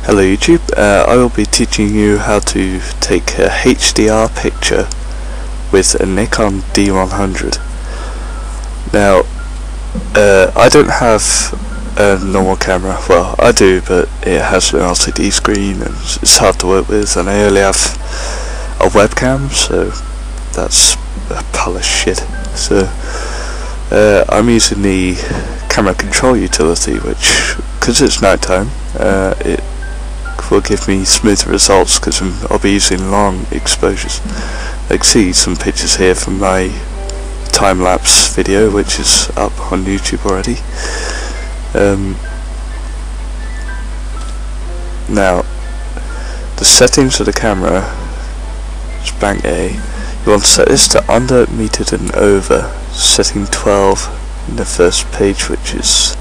Hello YouTube, I will be teaching you how to take a HDR picture with a Nikon D100. Now, I don't have a normal camera. Well, I do, but it has an LCD screen and it's hard to work with, and I only have a webcam, so that's a pile of shit. So I'm using the camera control utility, which, because it's nighttime, it will give me smoother results because I'll be using long exposures. I can see some pictures here from my time-lapse video, which is up on YouTube already. Now, the settings of the camera is bank A. You want to set this to under, metered and over, setting 12 in the first page, which is,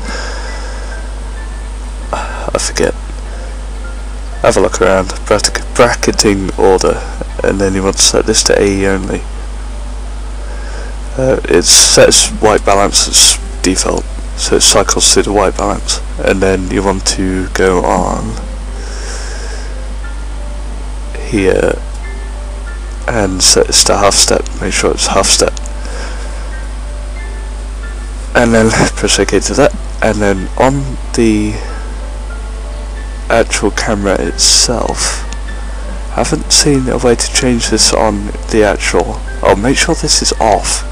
I forget. Have a look around, bracketing order, and then you want to set this to AE only. It sets white balance as default, so it cycles through the white balance, and then you want to go on here and set this to half step, make sure it's half step, and then press OK to that, and then on the actual camera itself, I haven't seen a way to change this on the actual. Oh, make sure this is off.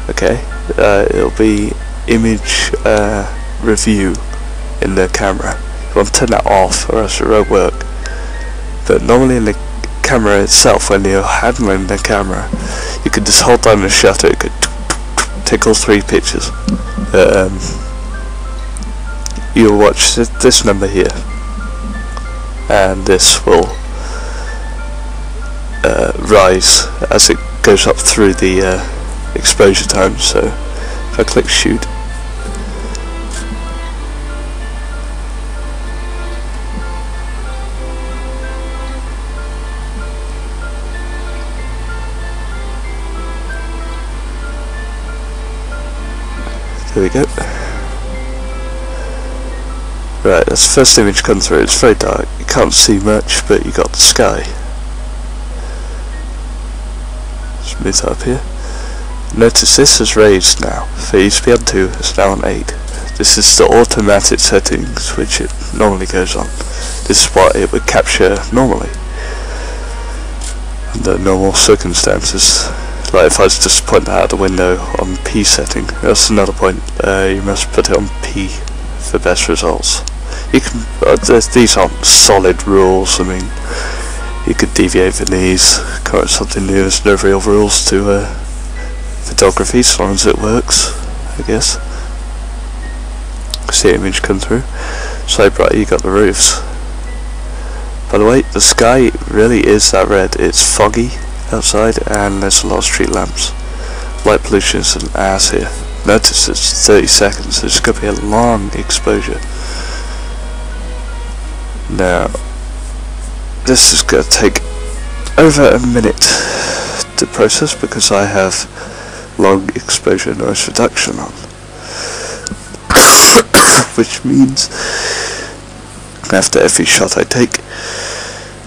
Okay, it'll be image review in the camera. You want to turn that off or else it won't work. But normally in the camera itself, when you're handling the camera, you could just hold down the shutter, it could take all 3 pictures. You'll watch this number here, and this will rise as it goes up through the exposure time. So if I click shoot, there we go. Right, that's the first image come through. It's very dark, you can't see much, but you got the sky. Let's move that up here. Notice this is raised now. So it used to be on 2, it's now on 8. This is the automatic settings which it normally goes on. This is what it would capture normally under normal circumstances. Like if I was just pointing out the window on P setting, that's another point. You must put it on P for best results. You can. These aren't solid rules. I mean, you could deviate from these, come up with something new. There's no real rules to photography, as long as it works, I guess. See the image come through. So bright, you got the roofs. By the way, the sky really is that red. It's foggy outside, and there's a lot of street lamps. Light pollution is an ass here. Notice it's 30 seconds, so it's going to be a long exposure. Now, this is going to take over a minute to process because I have long exposure noise reduction on. Which means after every shot I take,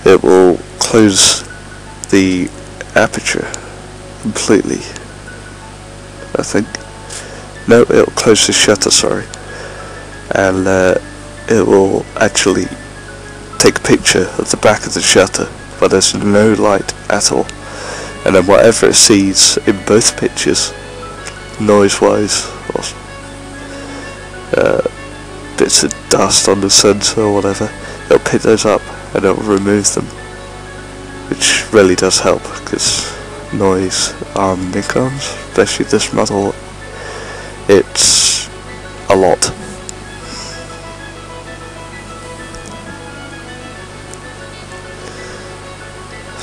it will close the aperture completely, I think. No, it'll close the shutter, sorry, and it will actually take a picture of the back of the shutter, but there's no light at all, and then whatever it sees in both pictures, noise-wise, or bits of dust on the sensor or whatever, it'll pick those up and it'll remove them, which really does help, because noise on Nikons, especially this model, it's a lot.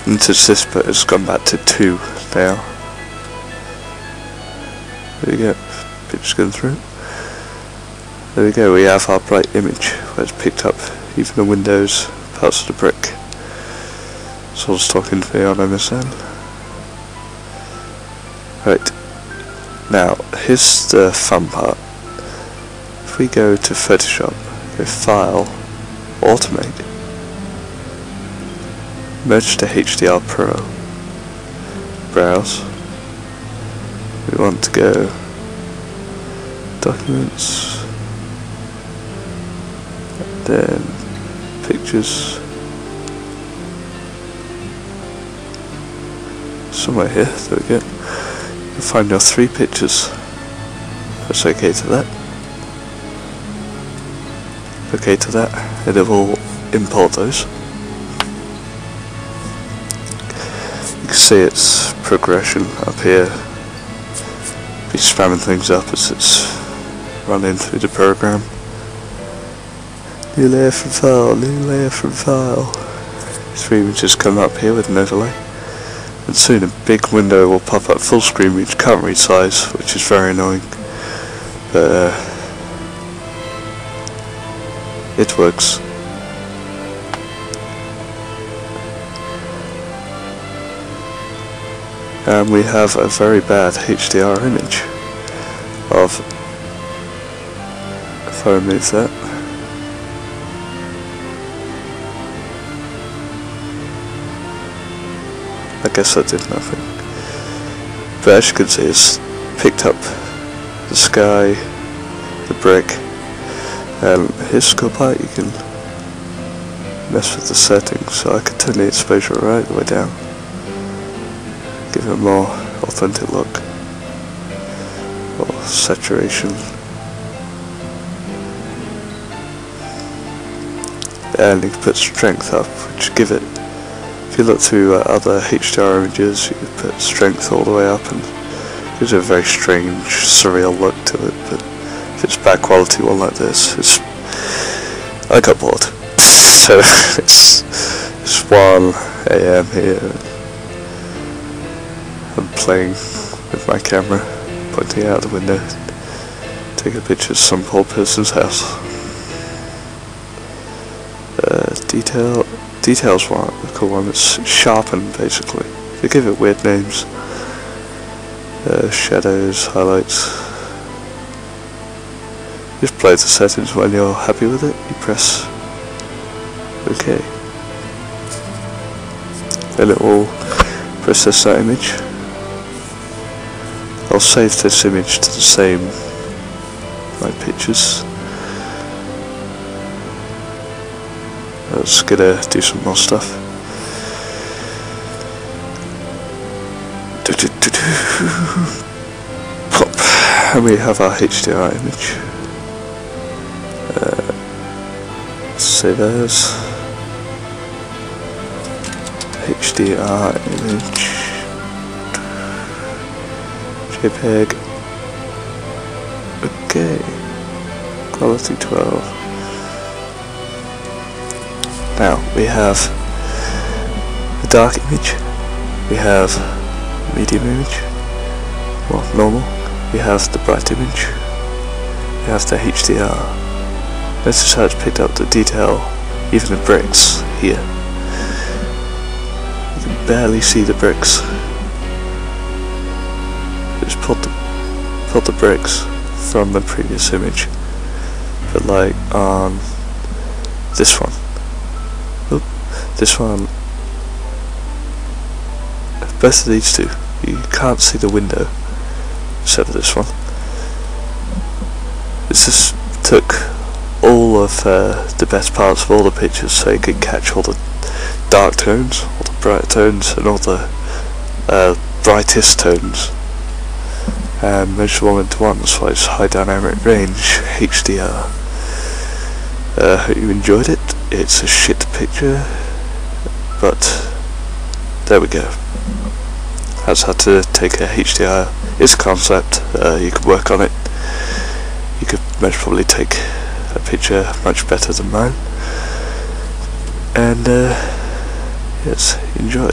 Notice this bit has gone back to 2 now. There we go, picture's going through. There we go, we have our bright image where it's picked up even the windows, parts of the brick. Someone's talking to me on MSN. Right, now here's the fun part. If we go to Photoshop, go File, automate. Merge to HDR Pro. Browse. We want to go Documents, then Pictures, somewhere here, there we go. You'll find your 3 pictures. Press OK to that. OK to that, and it will import those. You can see its progression up here. Be spamming things up as it's running through the program. New layer from file, new layer from file. 3 images come up here with an overlay. And soon a big window will pop up full screen which can't resize, which is very annoying. But it works. And we have a very bad HDR image of, if I remove that, I guess that did nothing. But as you can see, it's picked up the sky, the brick, and here's scope out. You can mess with the settings, so I can turn the exposure right the way down, give it a more authentic look, or saturation, and you can put strength up, which give it, if you look through other HDR images, you can put strength all the way up and it gives it a very strange, surreal look to it. But if it's bad quality one like this, I got bored. So it's 1 AM here. I'm playing with my camera, pointing out the window, taking a picture of some poor person's house. Details one, the cool one. It's sharpened basically. They give it weird names. Shadows, highlights. Just play the settings. When you're happy with it, you press OK. Then it will process that image. I'll save this image to the same my pictures. I was gonna do some more stuff. Pop, and we have our HDR image. Save as HDR image. JPEG. Okay. Quality 12. Now we have a dark image, we have medium image, well normal, we have the bright image, we have the HDR. Notice how it's picked up the detail, even the bricks here. You can barely see the bricks. Just pulled the bricks from the previous image, but like on this one. This one, both of these two, you can't see the window, except for this one. This just took all of the best parts of all the pictures, so you could catch all the dark tones, all the bright tones, and all the brightest tones, and merge them all into one. That's why it's high dynamic range HDR. Hope you enjoyed it. It's a shit picture, but there we go. That's how to take a HDR. It's a concept, you could work on it. You could most probably take a picture much better than mine. And yes, enjoy.